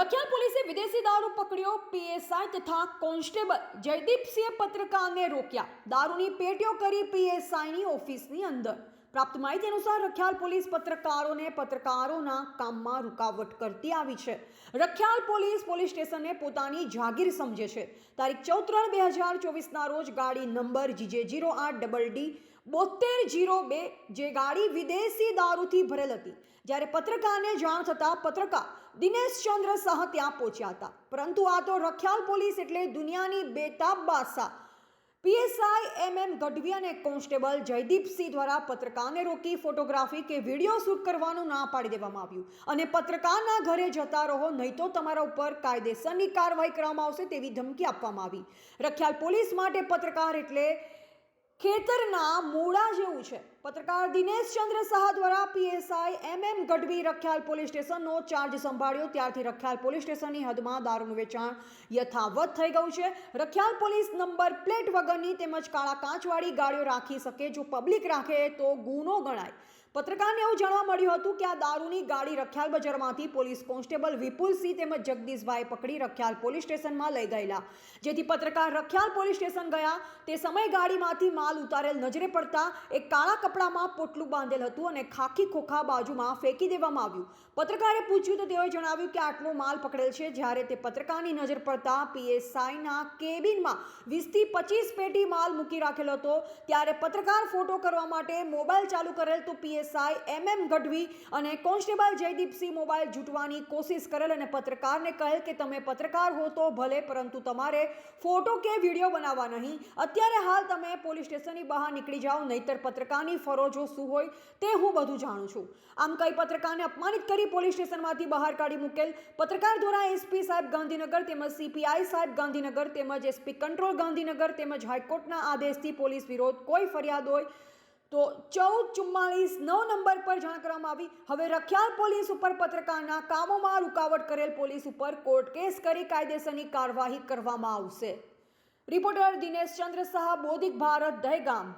રખિયાલ પોલીસે વિદેશી દારૂ પકડ્યો। પીએસઆઈ તથા કોન્સ્ટેબલ જયદીપસિંહે પત્રકારને રોક્યા। દારૂની પેટીઓ કરી પીએસઆઈની ઓફિસની અંદર। પ્રાપ્ત માહિતી અનુસાર રખિયાલ પોલીસ પત્રકારોના કામમાં રૂકાવટ કરતી આવી છે। રખિયાલ પોલીસ સ્ટેશનને પોતાની જાગીર સમજે છે। તારીખ 14/3/2024ના રોજ ગાડી નંબર GJ08DD 7202 જે ગાડી વિદેશી દારૂથી ભરેલ હતી। જ્યારે પત્રકારને જાણ થતાં પત્રકાર દિનેશચંદ્ર શાહ ત્યાં પહોંચ્યા હતા, પરંતુ આ તો રખિયાલ પોલીસ એટલે દુનિયાની બેતાબ બાદશાહ પીએસઆઈ MM ગઢવી અને કોન્સ્ટેબલ જયદીપસિંહ દ્વારા પત્રકારને રોકી ફોટોગ્રાફી કે વિડીયો શૂટ કરવાનું ના પાડી દેવામાં આવ્યું અને પત્રકારના ઘરે જતા રહો, નહીં તો તમારા ઉપર કાયદેસરની કાર્યવાહી કરવામાં આવશે તેવી ધમકી આપવામાં આવી। રખિયાલ પોલીસ માટે પત્રકાર એટલે ખેતરના મૂળા જેવું છે। પત્રકાર દિનેશચંદ્ર શાહ દ્વારા PSI MM Gadhvi Rakhiyal police સ્ટેશનનો ચાર્જ સંભાળ્યો ત્યારથી રખિયાલ પોલીસ સ્ટેશનની હદમાં દારૂનું વેચાણ યથાવત થઈ ગયું છે। રખિયાલ પોલીસ નંબર પ્લેટ વગરની તેમજ કાળા કાચવાળી ગાડીઓ રાખી શકે, જો પબ્લિક રાખે તો ગુનો ગણાય। પત્રકારને એવું જાણવા મળ્યું હતું કે આ દારૂની ગાડી રખિયાલ બજારમાંથી પોલીસ કોન્સ્ટેબલ વિપુલસિંહ તેમજ જગદીશભાઈ પકડી રખિયાલ પોલીસ સ્ટેશનમાં લઈ ગયેલા, જેથી પત્રકાર રખિયાલ પોલીસ સ્ટેશન ગયા તે સમયે ગાડીમાંથી માલ ઉતારેલ નજરે પડતા એક કાળા કપડામાં પોટલું બાંધેલ હતું અને ખાખી ખોખા બાજુમાં ફેંકી દેવામાં આવ્યું। પત્રકારે પૂછ્યું તો તેઓએ જણાવ્યું કે આટલો માલ પકડેલ છે। જ્યારે તે પત્રકારની નજર પડતા પીએસઆઈના કેબિનમાં 20 થી 25 પેટી માલ મૂકી રાખેલો હતો। ત્યારે પત્રકાર ફોટો કરવા માટે મોબાઈલ ચાલુ કરેલ તો પીએસઆઈ MM ગઢવી અને કોન્સ્ટેબલ જયદીપસિંહ મોબાઈલ જૂટવાની કોશિશ કરેલ અને પત્રકારને કહેલ કે તમે પત્રકાર હો તો ભલે, પરંતુ તમારે ફોટો કે વિડીયો બનાવવા નહીં। અત્યારે હાલ તમે પોલીસ સ્ટેશનની બહાર નીકળી જાઓ, નહીતર પત્રકારની ફરજો શું હોય તે હું બધું જાણું છું। આમ કઈ પત્રકારને અપમાનિત કરી પોલીસ સ્ટેશનમાંથી બહાર કાઢી મૂકેલ। પત્રકાર દ્વારા એસપી સાહેબ ગાંધીનગર તેમજ CPI સાહેબ ગાંધીનગર તેમજ SP કંટ્રોલ ગાંધીનગર તેમજ હાઈકોર્ટના આદેશથી પોલીસ વિરોધ કોઈ ફરિયાદ હોય તો 1444 નંબર પર જાણ કરવામાં આવી। હવે રખિયાલ પોલીસ ઉપર પત્રકારના કામોમાં રૂકાવટ કરેલ પોલીસ ઉપર કોર્ટ કેસ કરી કાયદેસરની કાર્યવાહી કરવામાં આવશે। રિપોર્ટર દિનેશચંદ્ર શાહ, બોધિક ભારત, દહેગામ।